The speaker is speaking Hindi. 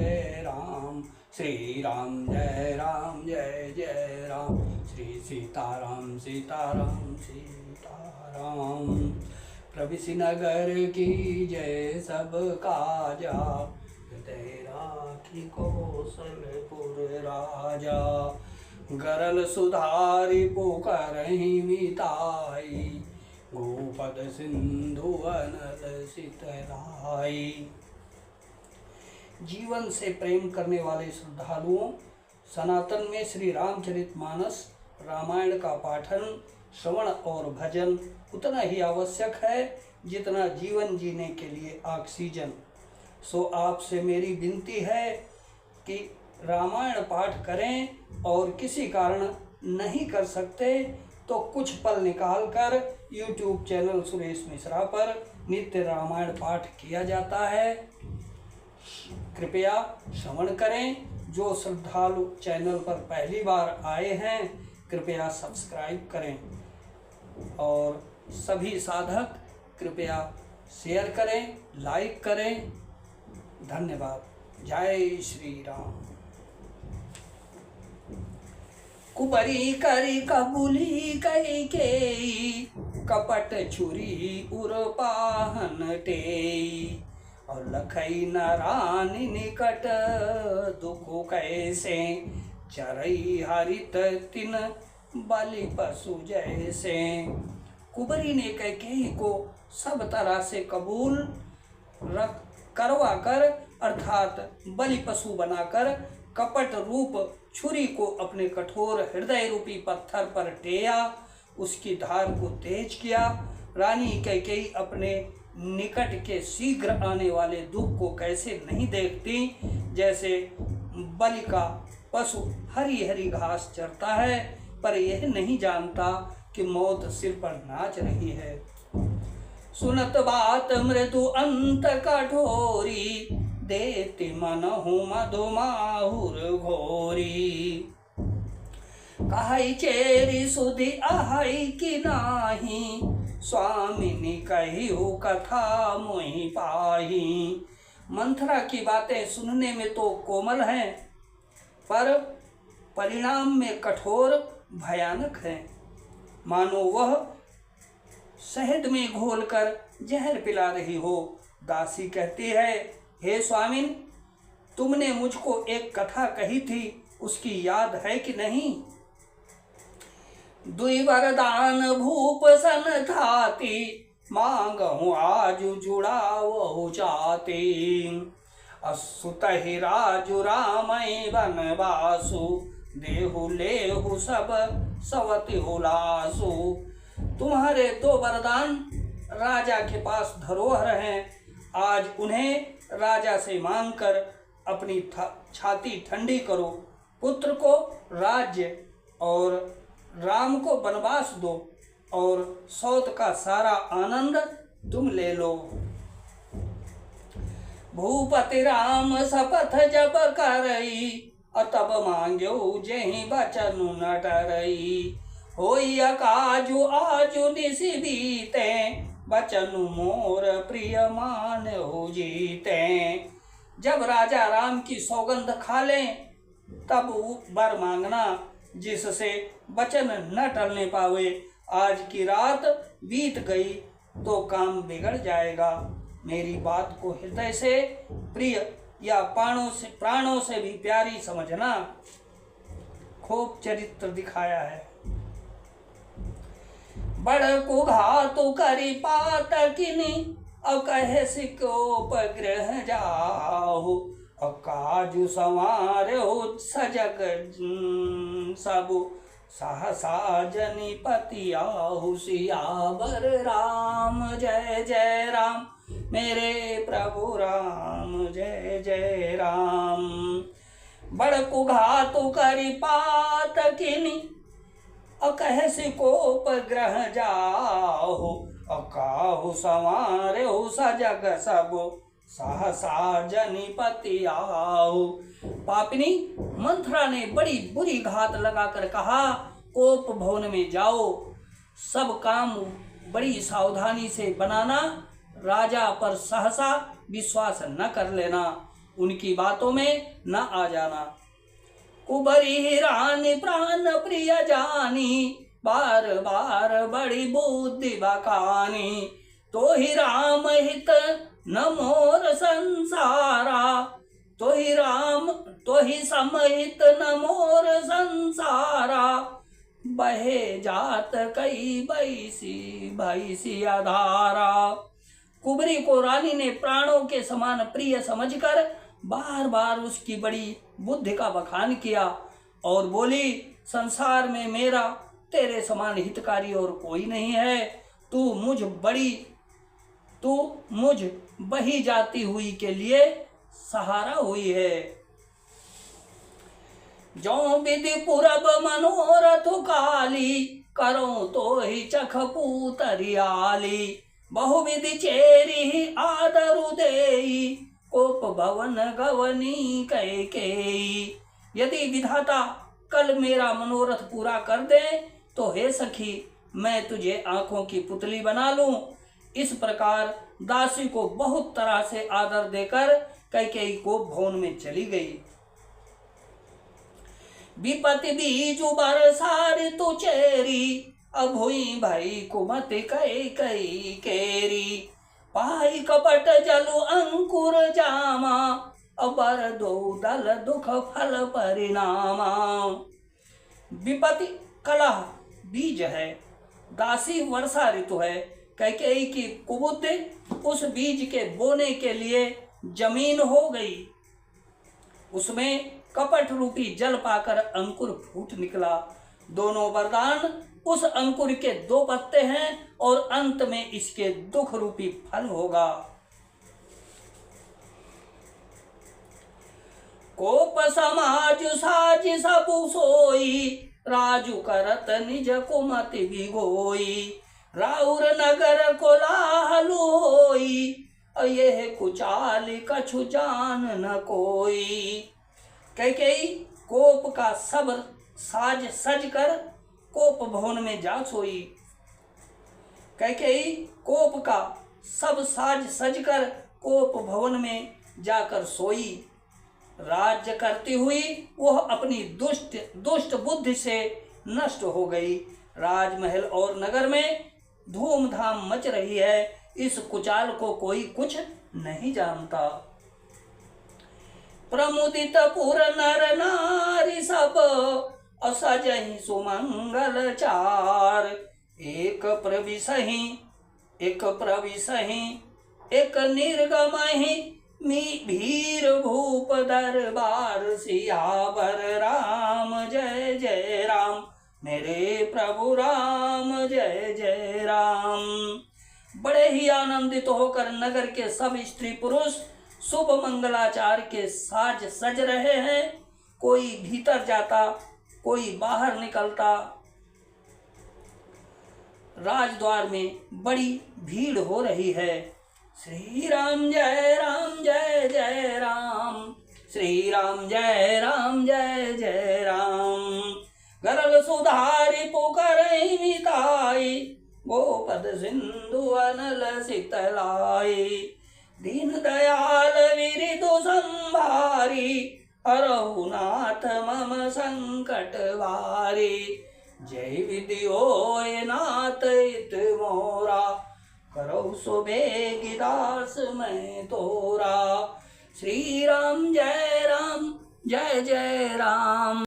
जय राम, श्री राम जय जय राम, श्री सीताराम सीताराम सीताराम। प्रभु नगर की जय सब काजा, हृदय राखी कौशलपुर राजा। गरल सुधारी पुकारहि मिताई, गोपद सिंधु अनल सितलाई। जीवन से प्रेम करने वाले श्रद्धालुओं, सनातन में श्री रामचरितमानस रामायण का पाठन, श्रवण और भजन उतना ही आवश्यक है जितना जीवन जीने के लिए ऑक्सीजन। सो आपसे मेरी विनती है कि रामायण पाठ करें और किसी कारण नहीं कर सकते तो कुछ पल निकालकर YouTube चैनल सुरेश मिश्रा पर नित्य रामायण पाठ किया जाता है, कृपया श्रवण करें। जो श्रद्धालु चैनल पर पहली बार आए हैं कृपया सब्सक्राइब करें और सभी साधक कृपया शेयर करें, लाइक करें। धन्यवाद। जय श्री राम। कुपरी करी कबूली कई के, कपट छुरी उरपाहन टेई। और लखई नारानी निकट, दुख कैसे चरई हरित तिन बलि पशु जैसे। कुबरी ने कैकेयी को सब तरह से कबूल करवा कर अर्थात बलि पशु बनाकर कपट रूप छुरी को अपने कठोर हृदय रूपी पत्थर पर टेया, उसकी धार को तेज किया। रानी कैकेयी अपने निकट के शीघ्र आने वाले दुख को कैसे नहीं देखती, जैसे बलि का पशु हरी हरी घास चरता है पर यह नहीं जानता कि मौत सिर पर नाच रही है। सुनत बात मृदु अंत कठोरी, देति मनहु मधुमाहुर घोरी। कहई चेरी सुधि आहई कि नाही, स्वामिनी कहियो कथा मोहि पाही। मंथरा की बातें सुनने में तो कोमल हैं पर परिणाम में कठोर भयानक है, मानो वह शहद में घोलकर जहर पिला रही हो। दासी कहती है, हे स्वामिन, तुमने मुझको एक कथा कही थी, उसकी याद है कि नहीं? दुई वरदान भूप सन थाती, मांगहु आज जुड़ावहु चाती। असुतहि राजु रामय बनवासु, देहु लेहु सब सवति हुलासु। तुम्हारे दो वरदान राजा के पास धरोहर हैं, आज उन्हें राजा से मांगकर अपनी छाती ठंडी करो। पुत्र को राज्य और राम को वनवास दो और सौत का सारा आनंद तुम ले लो। भूपति राम शपथ जब करई, अतब मांग्यो जेहि बचन न डरई। होई अकाजु आजु निसि बीते, बचनु मोर प्रिय मान हो जीते। जब राजा राम की सौगंध खा लें तब वर मांगना जिससे वचन न टलने पावे। आज की रात बीत गई तो काम बिगड़ जाएगा। मेरी बात को हृदय से प्रिय या प्राणों से भी प्यारी समझना। खूब चरित्र दिखाया है। बड़ को घातु करी पातकिनी, अब कहे सिकोपग्रह जाहु। काजु संवार हो सजग सबु, सहसा जनिपति आहु। सियावर राम जय जय राम, मेरे प्रभु राम जय जय राम। बड़ कुघातु करी पातकिनी, अकह सिकोप ग्रह जाहु। अकाहु संवार हो सजग सबु, सहसा जनिपति आओ। पापिनी मंथरा ने बड़ी बुरी घात लगाकर कहा, कोप भवन में जाओ, सब काम बड़ी सावधानी से बनाना, राजा पर सहसा विश्वास न कर लेना। उनकी बातों में न आ जाना। कुबरी रानी प्राण प्रिय जानी, बार बार बड़ी बुद्धि बखानी। तो ही राम हित न मोर संसारा, तो ही समहित न मोर संसारा। बहे जात कई भैसी आधारा। कुबरी को रानी ने प्राणों के समान प्रिय समझकर बार बार उसकी बड़ी बुद्धि का बखान किया और बोली, संसार में मेरा तेरे समान हितकारी और कोई नहीं है। तू मुझ बही जाती हुई के लिए सहारा हुई है। जो विधि पुरब मनोरथ काली, करो तो ही चख पूतरियाली। बहुविधि चेरी आदरु देई, कोप भवन गवनी कैकेयी। यदि विधाता कल मेरा मनोरथ पूरा कर दे तो हे सखी, मैं तुझे आंखों की पुतली बना लूं। इस प्रकार दासी को बहुत तरह से आदर देकर कैकेयी को भवन में चली गई। विपत्ति बीजु बरसार तु चेरी, अब हुई भाई कुमति कैकेयी केरी। पाई कपट जलु अंकुर जामा, अबर दो दल दुख फल परिणामा। विपत्ति कलह बीज है, दासी वर्षा ऋतु है। कैकेयी की कुबुद्धि उस बीज के बोने के लिए जमीन हो गई। उसमें कपट रूपी जल पाकर अंकुर फूट निकला। दोनों वरदान उस अंकुर के 2 पत्ते हैं और अंत में इसके दुख रूपी फल होगा। कोप समाज साज सब सोई, राजू करत निज कुमति बिगोई। राउर नगर कोलाहल होई, यह कुचाल कछु जान न कोई। कैकेयी कोप का सब साज सज कर कोप भवन में जा सोई। कैकेयी कोप का सब साज सजकर कोप भवन में जाकर सोई। राज्य करती हुई वह अपनी दुष्ट बुद्धि से नष्ट हो गई। राजमहल और नगर में धूमधाम मच रही है। इस कुचाल को कोई कुछ नहीं जानता। प्रमुदित पुर नर नारी सब, असजहि सुमंगल चार। एक प्रविशहि एक निर्गमहि, भीर भूप दरबार। सियावर राम जय जय राम, मेरे प्रभु राम जय जय राम। बड़े ही आनंदित होकर नगर के सब स्त्री पुरुष शुभ मंगलाचार के साज सज रहे हैं। कोई भीतर जाता, कोई बाहर निकलता। राजद्वार में बड़ी भीड़ हो रही है। श्री राम जय जय राम, श्री राम जय जय राम। गरल सुधारी पुकरई मिताई, गोपद सिंधु अनल शीतलाई। दीन दयाल विरिदु संभारी, हरहुनाथ मम संकट वारी। जय विधि होय नाथ इत मोरा, करो सो बेगी दास मैं तोरा। श्री राम जय जय राम।